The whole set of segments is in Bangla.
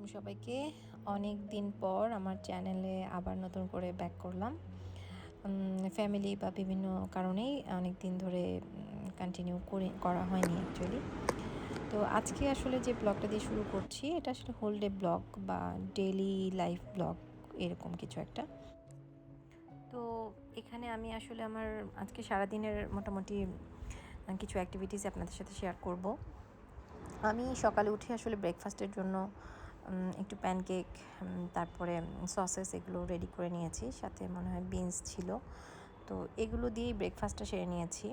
আলাইকুম সবাইকে। অনেক দিন পর আমার চ্যানেলে আবার নতুন করে ব্যাক করলাম। ফ্যামিলি বা বিভিন্ন কারণেই অনেক দিন ধরে কন্টিনিউ করা হয়নি অ্যাকচুয়ালি। তো আজকে আসলে যে ব্লগটা দিয়ে শুরু করছি এটা আসলে হোল ডে ব্লগ বা ডেইলি লাইফ ব্লগ এরকম কিছু একটা। তো এখানে আমি আসলে আমার আজকে সারাদিনের মোটামুটি কিছু অ্যাক্টিভিটিস আপনাদের সাথে শেয়ার করব। আমি সকালে উঠে আসলে ব্রেকফাস্টের জন্য একটু প্যানকেক, তারপরে সসেস এগুলো রেডি করে নিয়েছি, সাথে মনে হয় বিনস ছিল। তো এগুলো দিয়েই ব্রেকফাস্টটা সেরে নিয়েছি।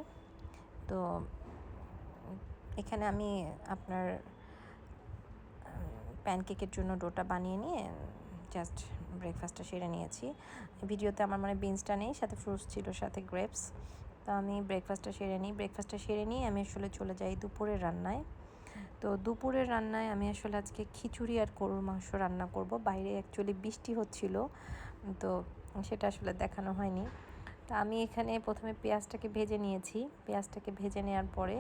তো এখানে আমি আপনার প্যানকেকের জন্য ডোটা বানিয়ে নিয়ে জাস্ট ব্রেকফাস্টটা সেরে নিয়েছি। ভিডিওতে আমার মানে বিনসটা নেই, সাথে ফ্রুটস ছিল, সাথে গ্রেপস। তো আমি ব্রেকফাস্টটা সেরে নিয়ে আমি আসলে চলে যাই দুপুরের রান্নায়। তো দুপুরের রান্নায় আমি আসলে আজকে খিচুড়ি আর গরুর মাংস রান্না করব। বাইরে অ্যাকচুয়ালি বৃষ্টি হচ্ছিল, তো সেটা আসলে দেখানো হয়নি। তো আমি এখানে প্রথমে পেঁয়াজটাকে ভেজে নিয়েছি। পেঁয়াজটাকে ভেজে নেওয়ার পরে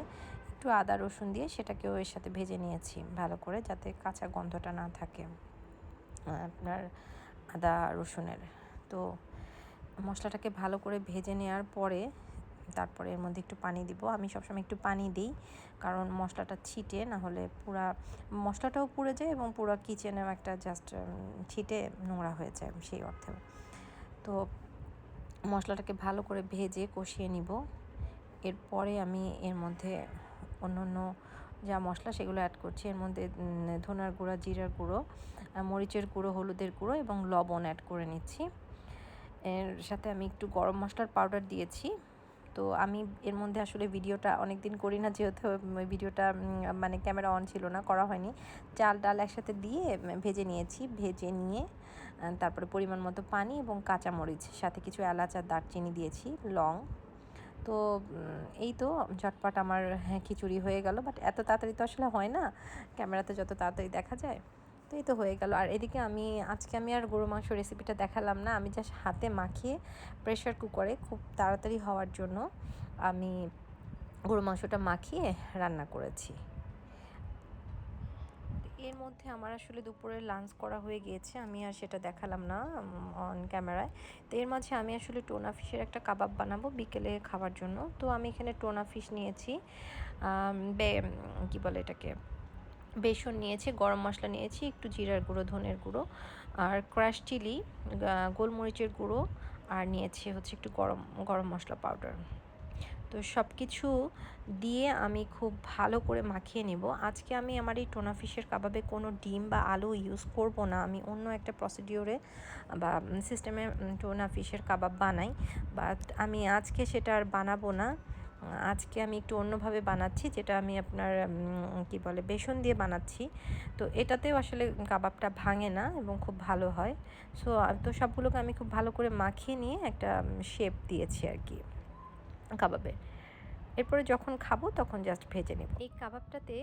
একটু আদা রসুন দিয়ে সেটাকেও এর সাথে ভেজে নিয়েছি ভালো করে, যাতে কাঁচা গন্ধটা না থাকে আপনার আদা রসুনের। তো মশলাটাকে ভালো করে ভেজে নেওয়ার পরে তারপরে এর মধ্যে একটু পানি দিব। আমি সবসময় একটু পানি দিই, কারণ মশলাটা ছিটে না হলে পুরা মশলাটাও পুড়ে যায় এবং পুরো কিচেনেও একটা জাস্ট ছিটে নোংরা হয়ে যায় সেই অর্থে। তো মশলাটাকে ভালো করে ভেজে কষিয়ে নিব। এরপরে আমি এর মধ্যে অন্য অন্য যা মশলা সেগুলো অ্যাড করছি। এর মধ্যে ধনার গুঁড়া, জিরার গুঁড়ো, মরিচের গুঁড়ো, হলুদের গুঁড়ো এবং লবণ অ্যাড করে নিচ্ছি। এর সাথে আমি একটু গরম মশলার পাউডার দিয়েছি। তো আমি এর মধ্যে আসলে ভিডিওটা অনেক দিন করি না, যেহেতু ভিডিওটা মানে ক্যামেরা অন ছিল না, করা হয়নি। চাল ডাল একসাথে দিয়ে ভেজে নিয়েছি। ভেজে নিয়ে তারপরে পরিমাণ মতো পানি এবং কাঁচামরিচ, সাথে কিছু এলাচ আর দারচিনি দিয়েছি, লং। তো এই তো ঝটপট আমার খিচুড়ি হয়ে গেল। বাট এত তাড়াতাড়ি তো আসলে হয় না, ক্যামেরাতে যত তাড়াতাড়ি দেখা যায়। তো এই তো হয়ে গেল। আর এদিকে আজকে আর গরু মাংস রেসিপিটা দেখালাম না। আমি জাস্ট হাতে মাখিয়ে প্রেশার কুকারে খুব তাড়াতাড়ি হওয়ার জন্য আমি গরু মাংসটা মাখিয়ে রান্না করেছি। এর মধ্যে আমার আসলে দুপুরের লাঞ্চ করা হয়ে গিয়েছে, আমি আর সেটা দেখালাম না অন ক্যামেরায়। তো এর মাঝে আমি আসলে টোনা ফিশের একটা কাবাব বানাবো বিকেলে খাওয়ার জন্য। তো আমি এখানে টোনা ফিশ নিয়েছি, কী বলে এটাকে, বেসন নিয়েছি, গরম মশলা নিয়েছি, একটু জিরার গুঁড়ো, ধনের গুঁড়ো আর ক্রাশ চিলি, গোলমরিচের গুঁড়ো, আর নিয়েছি হচ্ছে একটু গরম গরম মশলা পাউডার। তো সব কিছু দিয়ে আমি খুব ভালো করে মাখিয়ে নেব। আজকে আমি আমার এই টোনা ফিশের কাবাবে কোনো ডিম বা আলু ইউজ করব না। আমি অন্য একটা প্রসিডিওরে বা সিস্টেমে টোনা ফিশের কাবাব বানাই, বাট আমি আজকে সেটা আর বানাবো না। আজকে আমি একটু অন্যভাবে বানাচ্ছি, যেটা আমি আপনার কি বলে বেসন দিয়ে বানাচ্ছি। তো এটাতেও আসলে কাবাবটা ভাঙে না এবং খুব ভালো হয়। তো সবগুলোকে আমি খুব ভালো করে মাখিয়ে নিয়ে একটা শেপ দিয়েছি আর কি কাবাবে। এরপরে যখন খাবো তখন জাস্ট ভেজে নেব। এই কাবাবটাতে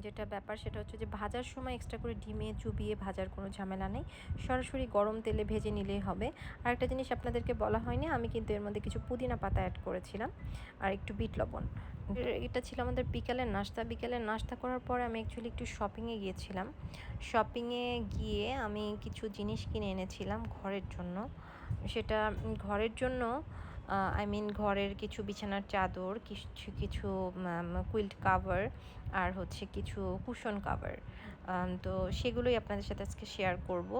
যেটা ব্যাপার সেটা হচ্ছে যে ভাজার সময় এক্সট্রা করে ডিমে চুবিয়ে ভাজার কোনো ঝামেলা নেই, সরাসরি গরম তেলে ভেজে নিলেই হবে। আর একটা জিনিস আপনাদেরকে বলা হয়নি, আমি কিন্তু এর মধ্যে কিছু পুদিনা পাতা অ্যাড করেছিলাম আর একটু বিট লবণ। এটা ছিল আমাদের বিকালের নাস্তা। বিকালের নাস্তা করার পরে আমি অ্যাকচুয়ালি একটু শপিংয়ে গিয়েছিলাম। শপিংয়ে গিয়ে আমি কিছু জিনিস কিনে এনেছিলাম ঘরের জন্য। সেটা ঘরের জন্য ঘরের কিছু বিছানার চাদর, কিছু কিছু কুইল্ট কাভার, আর হচ্ছে কিছু কুশন কাভার। তো সেগুলোই আপনাদের সাথে আজকে শেয়ার করব,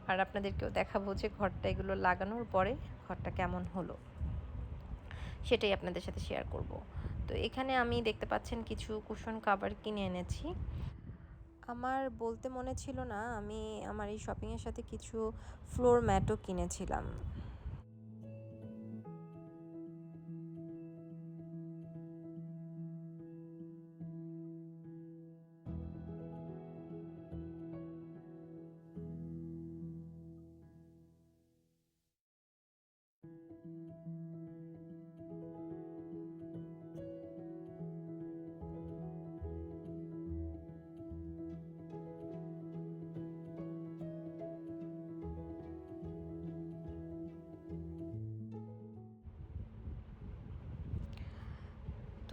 আর আপনাদেরকেও দেখাবো যে ঘরটা এগুলো লাগানোর পরে ঘরটা কেমন হলো, সেটাই আপনাদের সাথে শেয়ার করব। তো এখানে আমি দেখতে পাচ্ছেন কিছু কুশন কাভার কিনে এনেছি। আমার বলতে মনে ছিল না, আমি আমার এই শপিংয়ের সাথে কিছু ফ্লোর ম্যাটও কিনেছিলাম।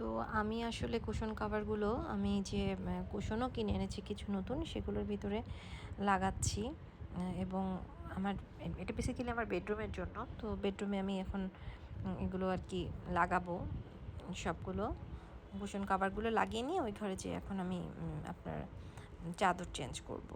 তো আমি আসলে কুশন কাভারগুলো, আমি যে কুশনও কিনে এনেছি কিছু নতুন, সেগুলোর ভিতরে লাগাচ্ছি এবং আমার এটা বেসিক্যালি আমার বেডরুমের জন্য। তো বেডরুমে আমি এখন এগুলো আর কি লাগাবো, সবগুলো কুশন কাভারগুলো লাগিয়ে নিয়ে ওই ঘরে যেয়ে এখন আমি আপনার চাদর চেঞ্জ করব।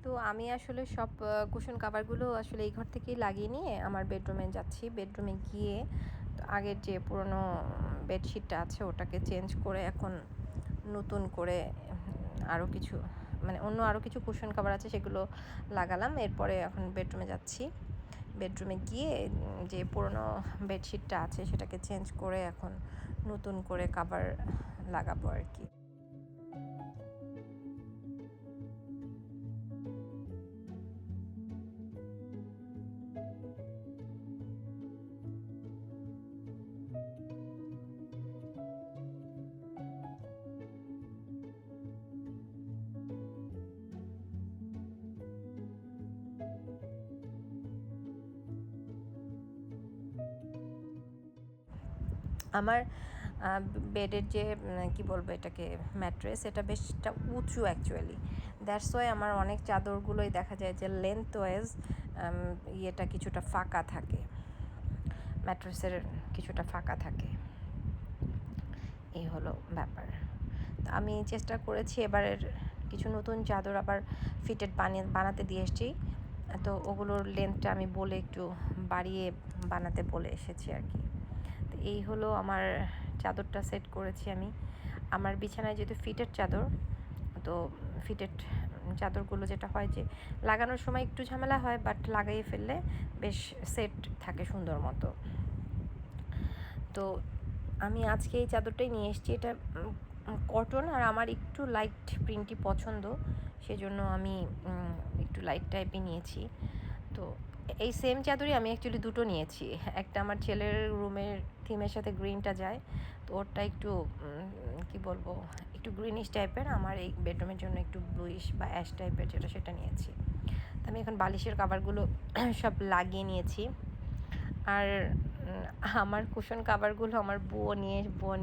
তো আমি আসলে সব কুশন কাভারগুলো আসলে এই ঘর থেকেই লাগিয়ে নিয়ে আমার বেডরুমে যাচ্ছি। বেডরুমে গিয়ে আগের যে পুরনো বেডশিটটা আছে ওটাকে চেঞ্জ করে এখন নতুন করে আরও কিছু মানে অন্য আরও কিছু কুশন কাভার আছে সেগুলো লাগালাম। এরপরে এখন বেডরুমে যাচ্ছি। বেডরুমে গিয়ে যে পুরনো বেডশিটটা আছে সেটাকে চেঞ্জ করে এখন নতুন করে কাভার লাগাবো আর কি। আমার বেডের যে কি বলবো এটাকে ম্যাট্রেস, এটা বেশটা উঁচু অ্যাকচুয়ালি। দ্যাটস ওয়াই আমার অনেক চাদরগুলোই দেখা যায় যে লেন্থ ওয়াইজ ইয়েটা কিছুটা ফাঁকা থাকে, ম্যাট্রেসের কিছুটা ফাঁকা থাকে। এই হলো ব্যাপার। আমি চেষ্টা করেছি এবারের কিছু নতুন চাদর আবার ফিটেড বানাতে দিয়ে এসেছি। তো ওগুলোর লেন্থটা আমি বলে একটু বাড়িয়ে বানাতে বলে এসেছি আর কি। তো এই হলো আমার চাদরটা সেট করেছি আমি। আমার বিছানায় যেহেতু ফিটেড চাদর, তো ফিটেড চাদরগুলো যেটা হয় যে লাগানোর সময় একটু ঝামেলা হয়, বাট লাগাইয়ে ফেললে বেশ সেট থাকে সুন্দর মতো। তো আমি আজকে এই চাদরটাই নিয়ে এসেছি। এটা কটন আর আমার একটু লাইট প্রিন্টই পছন্দ, সেজন্য আমি একটু লাইট টাইপই নিয়েছি। তো এই সেম চাদরই আমি অ্যাকচুয়ালি দুটো নিয়েছি। একটা আমার ছেলের রুমের থিমের সাথে গ্রিনটা যায়, তো ওরটা একটু কি বলবো একটু গ্রিনিশ টাইপের, আমার এই বেডরুমের জন্য একটু ব্লুইশ বা অ্যাশ টাইপের যেটা সেটা নিয়েছি। তো আমি এখন বালিশের কাভারগুলো সব লাগিয়ে নিয়েছি। আর আমার কুশন কাভারগুলো আমার বুয়ো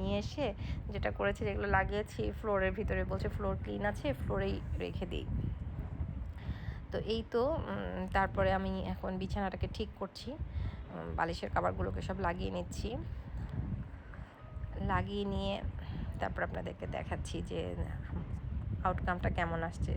নিয়ে এসে যেটা করেছে, যেগুলো লাগিয়েছি ফ্লোরের ভিতরে, বলছে ফ্লোর ক্লিন আছে ফ্লোরেই রেখে দিই। তো এই তো তারপরে আমি এখন বিছানাটাকে ঠিক করছি, বালিশের কাভারগুলোকে সব লাগিয়ে নিচ্ছি। লাগিয়ে নিয়ে তারপর আপনাদেরকে দেখাচ্ছি যে আউটকামটা কেমন আসছে।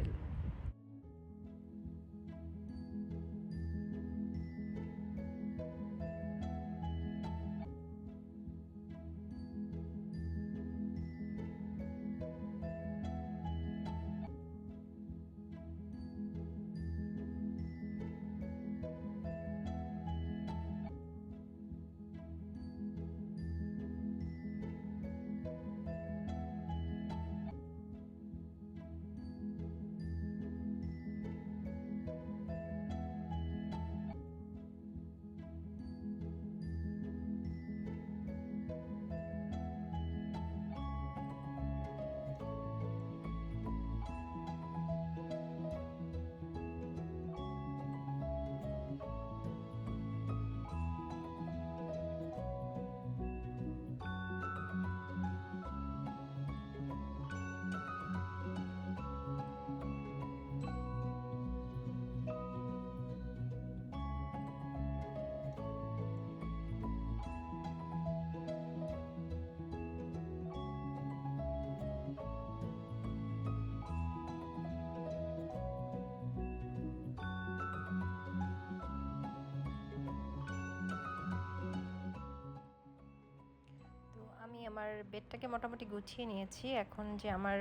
আমার বেডটাকে মোটামুটি গুছিয়ে নিয়েছি। এখন যে আমার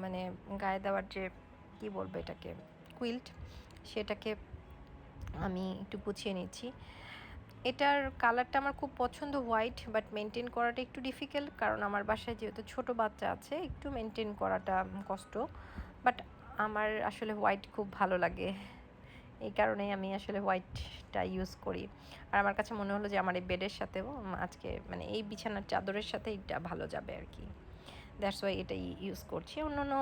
মানে গায়ে দেওয়ার যে কী বলবো এটাকে, কুইল্ট, সেটাকে আমি একটু গুছিয়ে নিচ্ছি। এটার কালারটা আমার খুব পছন্দ, হোয়াইট, বাট মেনটেন করাটা একটু ডিফিকাল্ট, কারণ আমার বাসায় যেহেতু ছোট বাচ্চা আছে একটু মেনটেন করাটা কষ্ট। বাট আমার আসলে হোয়াইট খুব ভালো লাগে, এই কারণেই আমি আসলে হোয়াইটটা ইউজ করি। আর আমার কাছে মনে হলো যে আমার এই বেডের সাথেও আজকে মানে এই বিছানার চাদরের সাথে এটা ভালো যাবে আর কি। দ্যাটস ওয়াই এটাই ইউজ করছি। অন্যান্য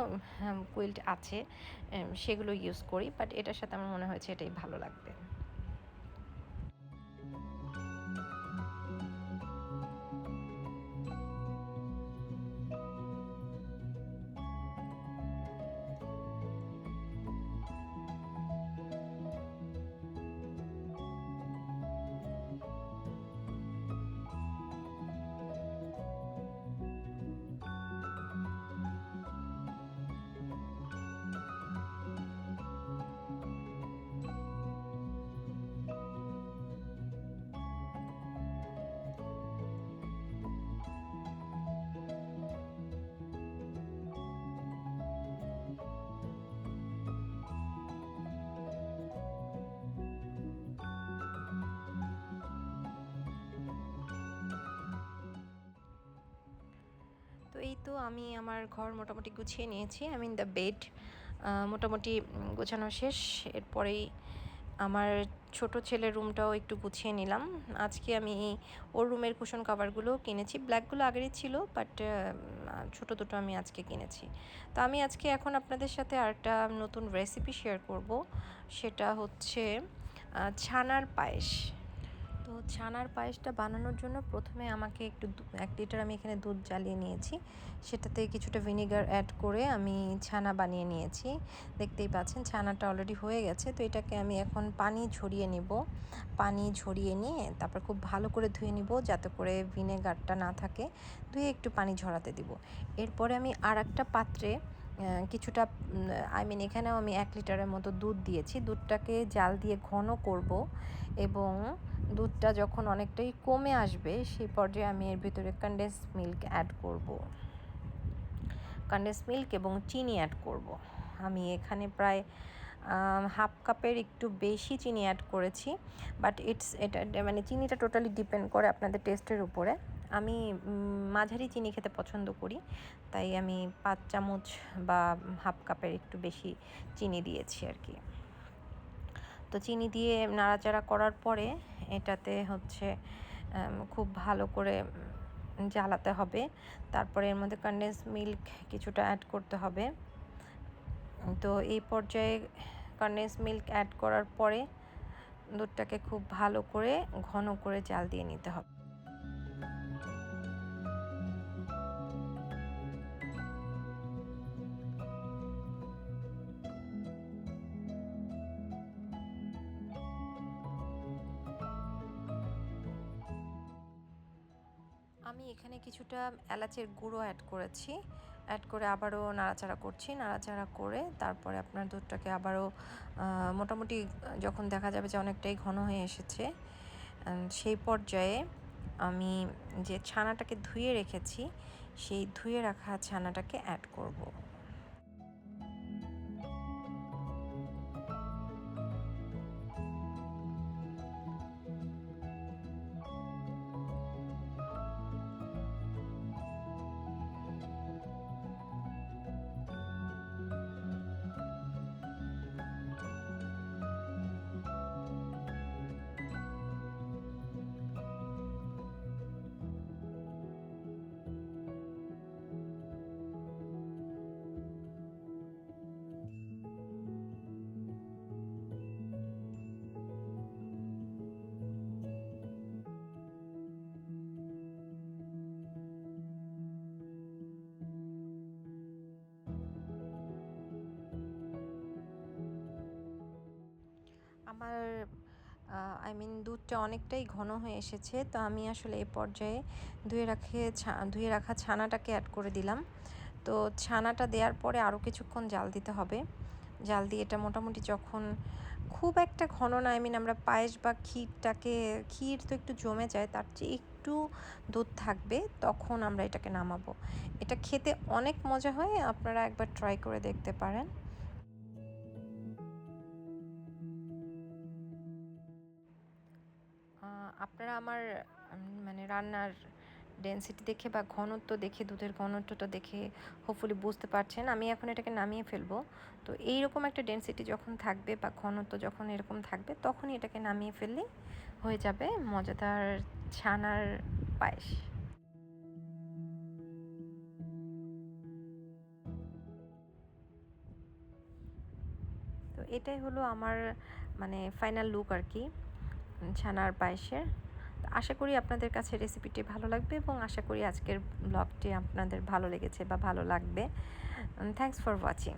কুইল্ট আছে, সেগুলো ইউজ করি, বাট এটার সাথে আমার মনে হয়েছে এটাই ভালো লাগবে। তো এই তো আমি আমার ঘর মোটামুটি গুছিয়ে নিয়েছি। আই মিন দ্য বেড মোটামুটি গোছানো শেষ। এরপরেই আমার ছোট ছেলের রুমটাও একটু গুছিয়ে নিলাম। আজকে আমি ওর রুমের কুশন কাভারগুলো কিনেছি, ব্ল্যাকগুলো আগেরই ছিল, বাট ছোটো দুটো আমি আজকে কিনেছি। তো আমি আজকে এখন আপনাদের সাথে আরেকটা নতুন রেসিপি শেয়ার করব, সেটা হচ্ছে ছানার পায়েস। তো ছানার পায়েসটা বানানোর জন্য প্রথমে আমাকে একটু 1 লিটার আমি এখানে দুধ জ্বালিয়ে নিয়েছি, সেটাতে কিছুটা ভিনেগার অ্যাড করে আমি ছানা বানিয়ে নিয়েছি। দেখতেই পাচ্ছেন ছানাটা অলরেডি হয়ে গেছে। তো এটাকে আমি এখন পানি ঝরিয়ে নিব। পানি ঝরিয়ে নিয়ে তারপর খুব ভালো করে ধুয়ে নিব, যাতে করে ভিনেগারটা না থাকে। ধুয়ে একটু পানি ঝরাতে দিব। এরপরে আমি আরেকটা পাত্রে কিছুটা আই মিন এখানেও আমি 1 লিটারের মতো দুধ দিয়েছি। দুধটাকে জাল দিয়ে ঘন করব, এবং দুধটা যখন অনেকটাই কমে আসবে সেই পর্যায়ে আমি এর ভিতরে কনডেন্স মিল্ক অ্যাড করব। কনডেন্স মিল্ক এবং চিনি অ্যাড করব। আমি এখানে প্রায় হাফ কাপের একটু বেশি চিনি অ্যাড করেছি, বাট এটা মানে চিনিটা টোটালি ডিপেন্ড করে আপনাদের টেস্টের উপরে। আমি মাঝারি চিনি খেতে পছন্দ করি, তাই আমি 5 চামচ বা হাফ কাপের একটু বেশি চিনি দিয়েছি আর কি। তো চিনি দিয়ে নাড়াচাড়া করার পরে এটাতে হচ্ছে খুব ভালো করে জ্বালাতে হবে। তারপরে এর মধ্যে কনডেন্স মিল্ক কিছুটা অ্যাড করতে হবে। তো এই পর্যায়ে কনডেন্স মিল্ক অ্যাড করার পরে দুধটাকে খুব ভালো করে ঘন করে জাল দিয়ে নিতে হবে। আমি এখানে কিছুটা এলাচের গুঁড়ো অ্যাড করেছি, অ্যাড করে আবারও নাড়াচাড়া করছি। নাড়াচাড়া করে তারপরে আপনার দুধটাকে আবারও মোটামুটি যখন দেখা যাবে যে অনেকটাই ঘন হয়ে এসেছে, সেই পর্যায়ে আমি যে ছানাটাকে ধুয়ে রেখেছি সেই ধুয়ে রাখা ছানাটাকে অ্যাড করব। আমার আই মিন দুধটা অনেকটাই ঘন হয়ে এসেছে, তো আমি আসলে এই পর্যায়ে ধুয়ে রাখা ছানাটাকে অ্যাড করে দিলাম। তো ছানাটা দেওয়ার পরে আরও কিছুক্ষণ জাল দিতে হবে। জাল দিয়ে এটা মোটামুটি যখন খুব একটা ঘন না, আমরা পায়েস বা ক্ষীর তো একটু জমে যায়, তার চেয়ে একটু দুধ থাকবে, তখন আমরা এটাকে নামাবো। এটা খেতে অনেক মজা হয়, আপনারা একবার ট্রাই করে দেখতে পারেন। আপনারা আমার রান্নার ডেনসিটি দেখে বা ঘনত্ব দেখে, দুধের ঘনত্বটা দেখে হোপফুলি বুঝতে পারছেন। আমি এখন এটাকে নামিয়ে ফেলবো। তো এইরকম একটা ডেনসিটি যখন থাকবে বা ঘনত্ব যখন এরকম থাকবে, তখনই এটাকে নামিয়ে ফেললেই হয়ে যাবে মজাদার ছানার পায়েস। তো এটাই হলো আমার ফাইনাল লুক আর কি, ছানার পায়েসের। আশা করি আপনাদের কাছে রেসিপিটি ভালো লাগবে, এবং আশা করি আজকের ব্লগটি আপনাদের ভালো লেগেছে বা ভালো লাগবে। Thanks for watching.